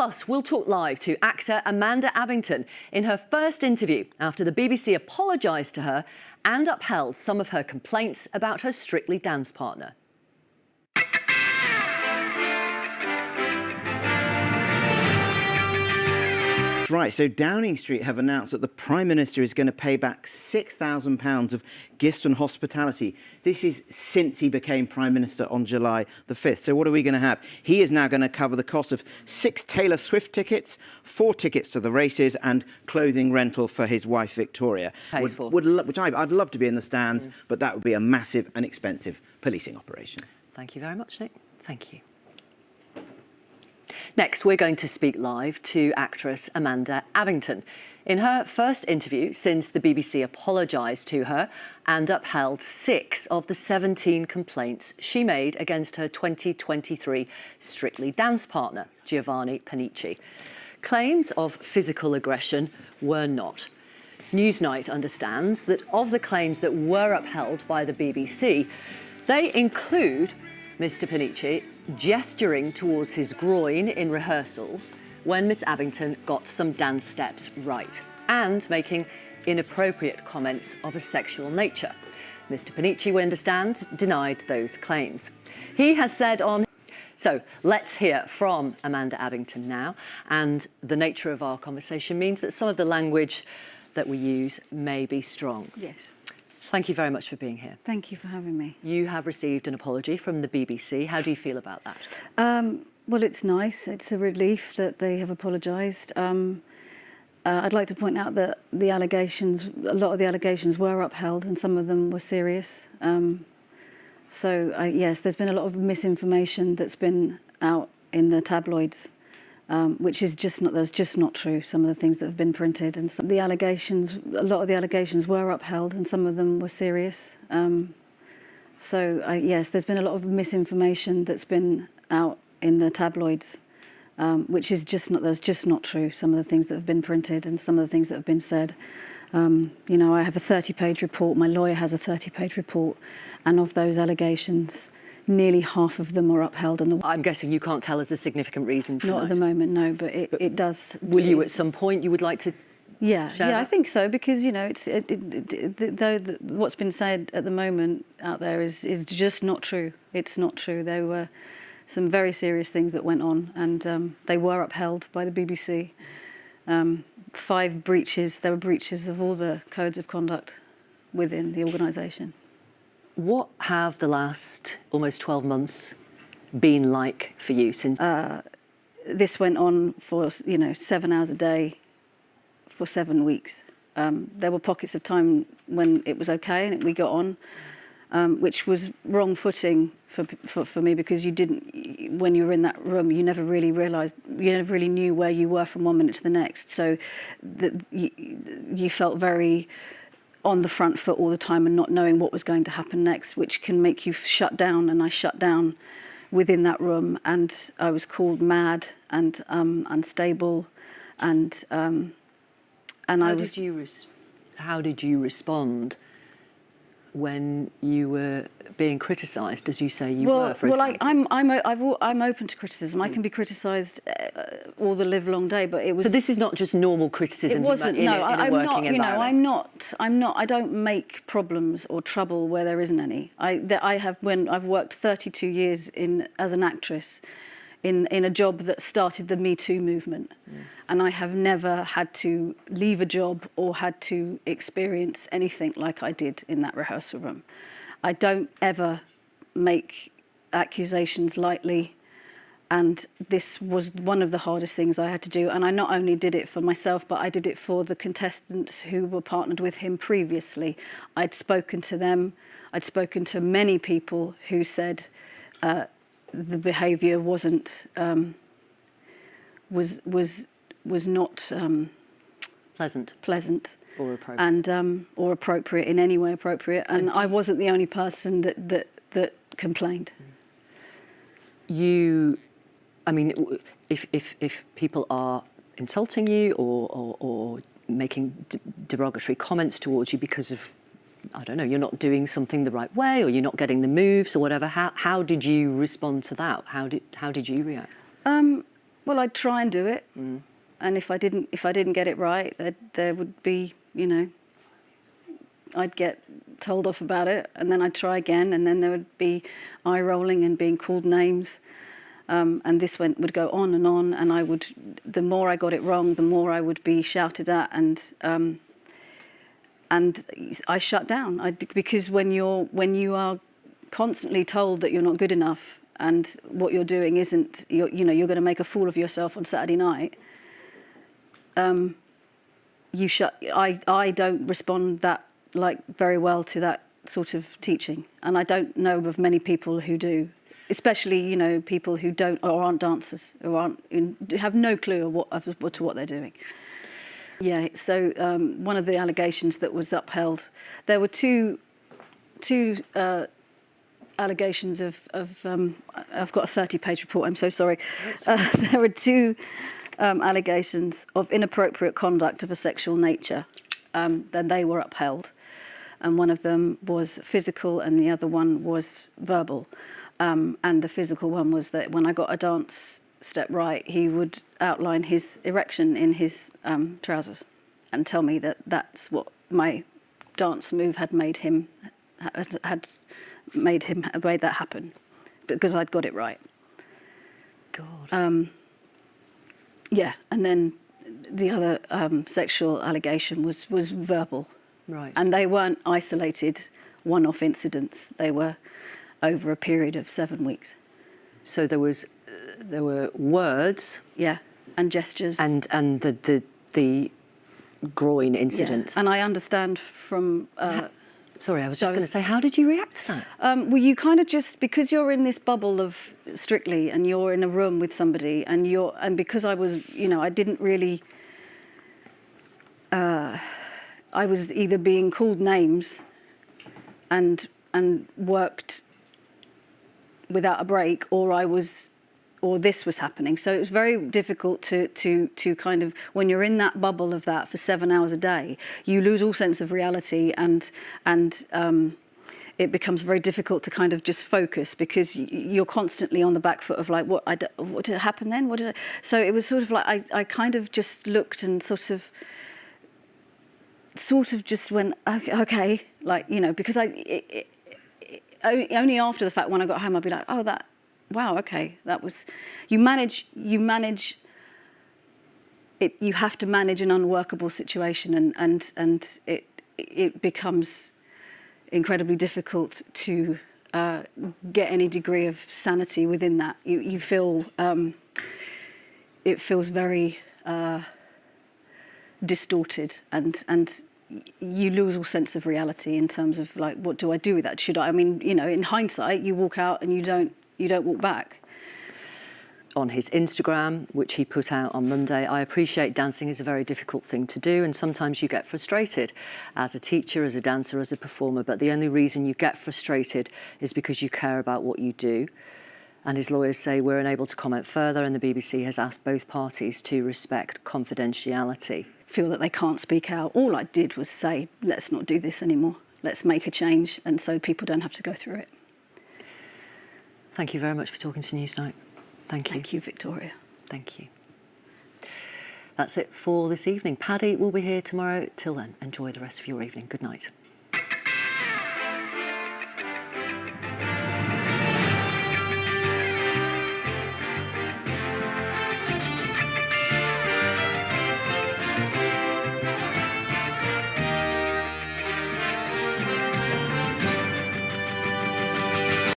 Plus, we'll talk live to actor Amanda Abbington in her first interview after the BBC apologised to her and upheld some of her complaints about her Strictly dance partner. Right, so Downing Street have announced that the Prime Minister is going to pay back £6,000 of gifts and hospitality. This is since he became Prime Minister on July the 5th. So what are we going to have? He is now going to cover the cost of 6 Taylor Swift tickets, 4 tickets to the races and clothing rental for his wife Victoria. Which I'd love to be in the stands, but that would be a massive and expensive policing operation. Thank you very much, Nick. Thank you. Next, we're going to speak live to actress Amanda Abbington. In her first interview since the BBC apologised to her and upheld 6 of the 17 complaints she made against her 2023 Strictly dance partner, Giovanni Pernice. Claims of physical aggression were not. Newsnight understands that of the claims that were upheld by the BBC, they include Mr Pernice gesturing towards his groin in rehearsals when Miss Abbington got some dance steps right and making inappropriate comments of a sexual nature. Mr Pernice, we understand, denied those claims. He has said on... So let's hear from Amanda Abbington now, and the nature of our conversation means that some of the language that we use may be strong. Yes. Thank you very much for being here. Thank you for having me. You have received an apology from the BBC. How do you feel about that? Well, it's nice. It's a relief that they have apologised. I'd like to point out that the allegations, a lot of the allegations were upheld and some of them were serious. Yes, there's been a lot of misinformation that's been out in the tabloids, which is that's just not true. Some of the things that have been printed, and some of the allegations, a lot of the allegations were upheld, and some of them were serious. Yes, there's been a lot of misinformation that's been out in the tabloids, which is that's just not true. Some of the things that have been printed, and some of the things that have been said. You know, I have a 30-page report. My lawyer has a 30-page report, and of those allegations, nearly half of them are upheld. And I'm guessing you can't tell us the significant reason tonight. Not at the moment, no, but it does. Will you, at some point, you would like to share that? I think so, because, you know, what's been said at the moment out there is just not true. It's not true. There were some very serious things that went on, and they were upheld by the BBC. 5 breaches. There were breaches of all the codes of conduct within the organisation. What have the last almost 12 months been like for you since? This went on for, 7 hours a day for 7 weeks. There were pockets of time when it was okay and we got on, which was wrong footing for me, because when you were in that room, you never really realised, you never really knew where you were from one minute to the next. So you felt very on the front foot all the time and not knowing what was going to happen next, which can make you shut down. And I shut down within that room, and I was called mad and unstable, and how did you respond when you were being criticised, as you say you were, for example? I'm open to criticism. I can be criticised all the live long day, but it was. So this is not just normal criticism. It wasn't. in a working environment. I'm not. I don't make problems or trouble where there isn't any. I've worked 32 years as an actress, in a job that started the Me Too movement, and I have never had to leave a job or had to experience anything like I did in that rehearsal room. I don't ever make accusations lightly, and this was one of the hardest things I had to do. And I not only did it for myself, but I did it for the contestants who were partnered with him previously. I'd spoken to them. I'd spoken to many people who said the behaviour wasn't was not pleasant or appropriate, and or appropriate in any way appropriate. And I wasn't the only person that complained. I mean, if people are insulting you or making derogatory comments towards you because of, I don't know, you're not doing something the right way or you're not getting the moves or whatever, how did you respond to that? How did you react? Well, I'd try and do it, and if I didn't get it right, there would be, you know, I'd get told off about it, and then I'd try again, and then there would be eye rolling and being called names, and this would go on, and the more I got it wrong, the more I would be shouted at, and I shut down. Because when you are constantly told that you're not good enough, and what you're doing isn't, you're going to make a fool of yourself on Saturday night. I don't respond very well to that sort of teaching, and I don't know of many people who do, especially, you know, people who don't or aren't dancers, or have no clue what they're doing. Yeah. So one of the allegations that was upheld, there were two allegations of I've got a 30-page report, I'm so sorry. There were two allegations of inappropriate conduct of a sexual nature. Then they were upheld. And one of them was physical and the other one was verbal. And the physical one was that when I got a dance step right, he would outline his erection in his trousers and tell me that that's what my dance move had made that happen, because I'd got it right. God. Yeah, and then the other sexual allegation was verbal. Right. And they weren't isolated one-off incidents. They were over a period of 7 weeks. So there were words. Yeah, and gestures. And the groin incident. Yeah. And I understand from... Sorry, I was just going to say, how did you react to that? Well, you kind of just, because you're in this bubble of Strictly and you're in a room with somebody and because I was, you know, I didn't really, I was either being called names and worked without a break, or this was happening. So it was very difficult to kind of, when you're in that bubble of that for 7 hours a day, you lose all sense of reality, and it becomes very difficult to kind of just focus, because you're constantly on the back foot of like, what did happen then? So it was sort of like, I kind of just looked and sort of just went, okay, like, you know, because only after the fact, when I got home, I'd be like, oh, wow, okay, that was... You manage it. You have to manage an unworkable situation, and it becomes incredibly difficult to get any degree of sanity within that. You feel it feels very distorted, and you lose all sense of reality in terms of like, what do I do with that? Should I? I mean, you know, in hindsight, you walk out and you don't walk back. On his Instagram, which he put out on Monday, I appreciate dancing is a very difficult thing to do, and sometimes you get frustrated as a teacher, as a dancer, as a performer, but the only reason you get frustrated is because you care about what you do. And his lawyers say we're unable to comment further, and the BBC has asked both parties to respect confidentiality. Feel that they can't speak out. All I did was say, let's not do this anymore. Let's make a change, and so people don't have to go through it. Thank you very much for talking to Newsnight. Thank you. Thank you, Victoria. Thank you. That's it for this evening. Paddy will be here tomorrow. Till then, enjoy the rest of your evening. Good night.